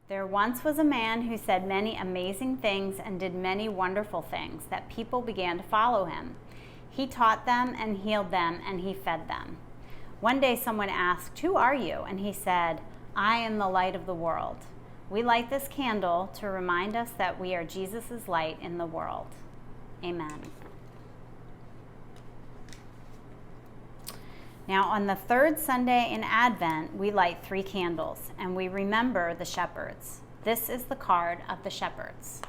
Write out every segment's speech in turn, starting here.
There once was a man who said many amazing things and did many wonderful things that people began to follow him. He taught them and healed them and he fed them. One day someone asked, "Who are you?" And he said, "I am the light of the world." We light this candle to remind us that we are Jesus' light in the world. Amen. Now, on the third Sunday in Advent, we light 3 candles, and we remember the shepherds. This is the card of the shepherds.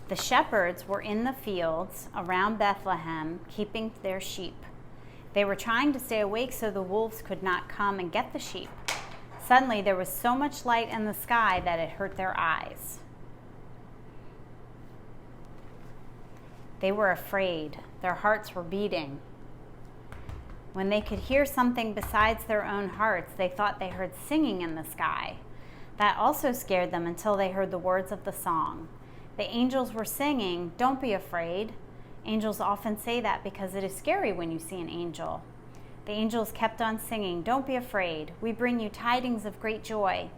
The shepherds were in the fields around Bethlehem, keeping their sheep. They were trying to stay awake so the wolves could not come and get the sheep. Suddenly, there was so much light in the sky that it hurt their eyes. They were afraid. Their hearts were beating. When they could hear something besides their own hearts, they thought they heard singing in the sky. That also scared them until they heard the words of the song. The angels were singing, "Don't be afraid." Angels often say that because it is scary when you see an angel. The angels kept on singing, "Don't be afraid. We bring you tidings of great joy,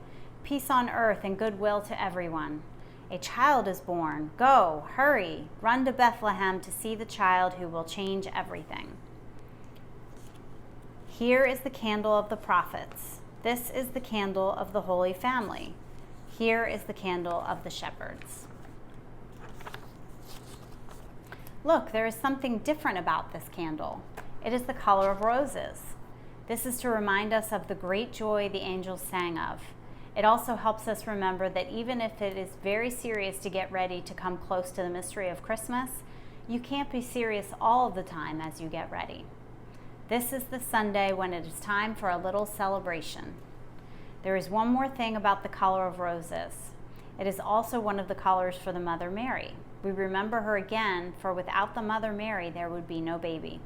peace on earth and goodwill to everyone. A child is born. Go, hurry, run to Bethlehem to see the child who will change everything." Here is the candle of the prophets. This is the candle of the Holy Family. Here is the candle of the shepherds. Look, there is something different about this candle. It is the color of roses. This is to remind us of the great joy the angels sang of. It also helps us remember that even if it is very serious to get ready to come close to the mystery of Christmas, you can't be serious all of the time as you get ready. This is the Sunday when it is time for a little celebration. There is one more thing about the color of roses. It is also one of the colors for the Mother Mary. We remember her again, for without the Mother Mary, there would be no baby.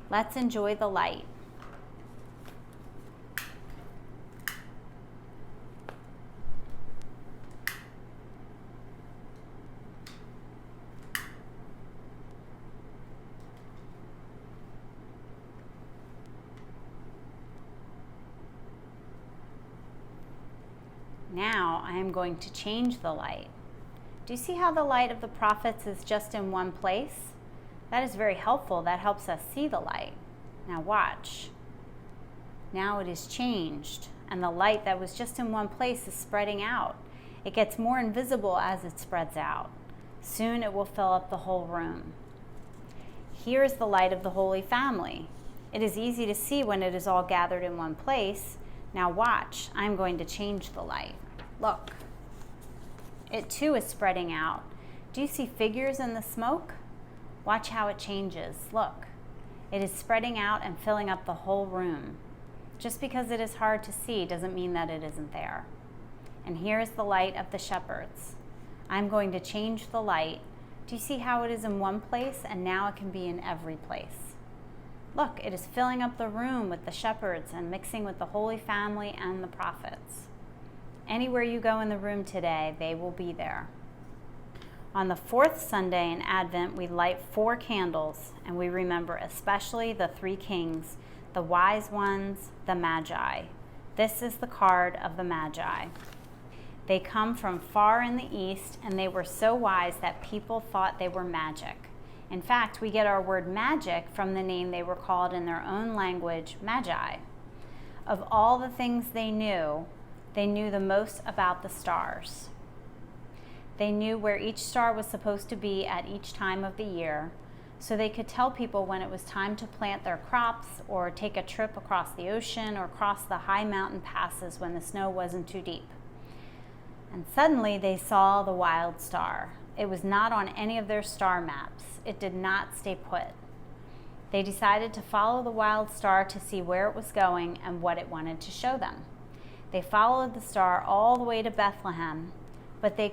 Let's enjoy the light. Now I am going to change the light. Do you see how the light of the prophets is just in one place? That is very helpful. That helps us see the light. Now watch. Now it is changed, and the light that was just in one place is spreading out. It gets more invisible as it spreads out. Soon it will fill up the whole room. Here is the light of the Holy Family. It is easy to see when it is all gathered in one place. Now watch. I'm going to change the light. Look. It too is spreading out. Do you see figures in the smoke? Watch how it changes. Look. It is spreading out and filling up the whole room. Just because it is hard to see doesn't mean that it isn't there. And here is the light of the shepherds. I'm going to change the light. Do you see how it is in one place and now it can be in every place? Look, it is filling up the room with the shepherds and mixing with the Holy Family and the prophets. Anywhere you go in the room today, they will be there. On the 4th Sunday in Advent, we light 4 candles, and we remember especially the 3 kings, the wise ones, the Magi. This is the card of the Magi. They come from far in the east, and they were so wise that people thought they were magic. In fact, we get our word magic from the name they were called in their own language, Magi. Of all the things they knew the most about the stars. They knew where each star was supposed to be at each time of the year, so they could tell people when it was time to plant their crops or take a trip across the ocean or cross the high mountain passes when the snow wasn't too deep. And suddenly they saw the wild star. It was not on any of their star maps. It did not stay put. They decided to follow the wild star to see where it was going and what it wanted to show them. They followed the star all the way to Bethlehem, but they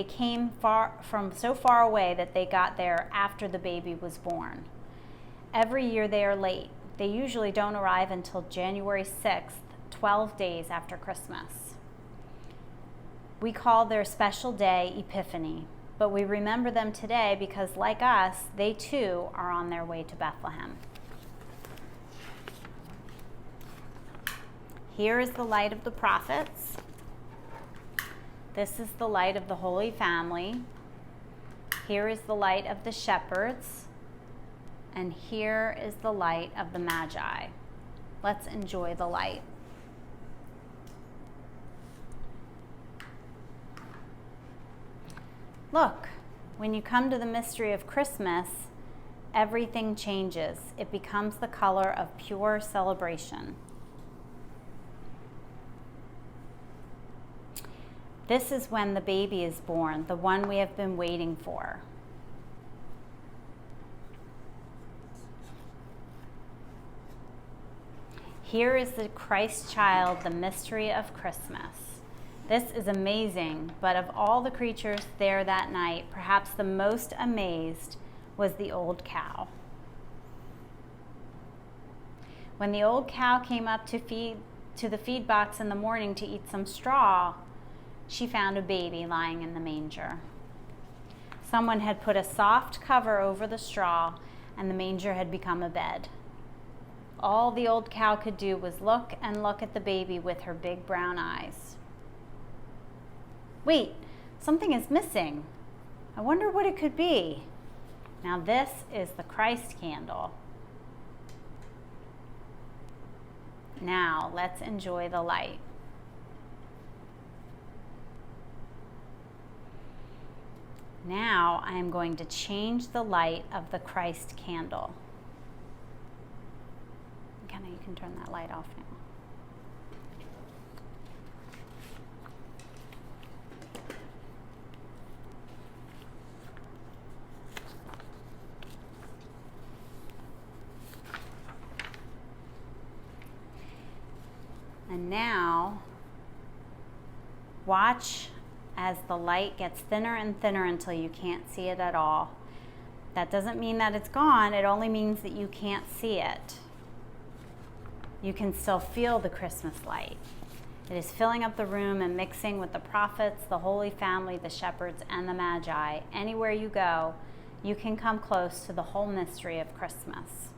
came so far away that they got there after the baby was born. Every year they are late. They usually don't arrive until January 6th, 12 days after Christmas. We call their special day Epiphany. but we remember them today because, like us, they too are on their way to Bethlehem. Here is the light of the prophets. This is the light of the Holy Family. Here is the light of the shepherds. And here is the light of the Magi. Let's enjoy the light. Look, when you come to the mystery of Christmas, everything changes. It becomes the color of pure celebration. This is when the baby is born, the one we have been waiting for. Here is the Christ child, the mystery of Christmas. This is amazing, but of all the creatures there that night, perhaps the most amazed was the old cow. When the old cow came up to the feed box in the morning to eat some straw, she found a baby lying in the manger. Someone had put a soft cover over the straw, and the manger had become a bed. All the old cow could do was look and look at the baby with her big brown eyes. Wait, something is missing. I wonder what it could be. Now this is the Christ candle. Now let's enjoy the light. Now I am going to change the light of the Christ candle. You can turn that light off now. And now, watch as the light gets thinner and thinner until you can't see it at all. That doesn't mean that it's gone, it only means that you can't see it. You can still feel the Christmas light. It is filling up the room and mixing with the prophets, the Holy Family, the shepherds, and the Magi. Anywhere you go, you can come close to the whole mystery of Christmas.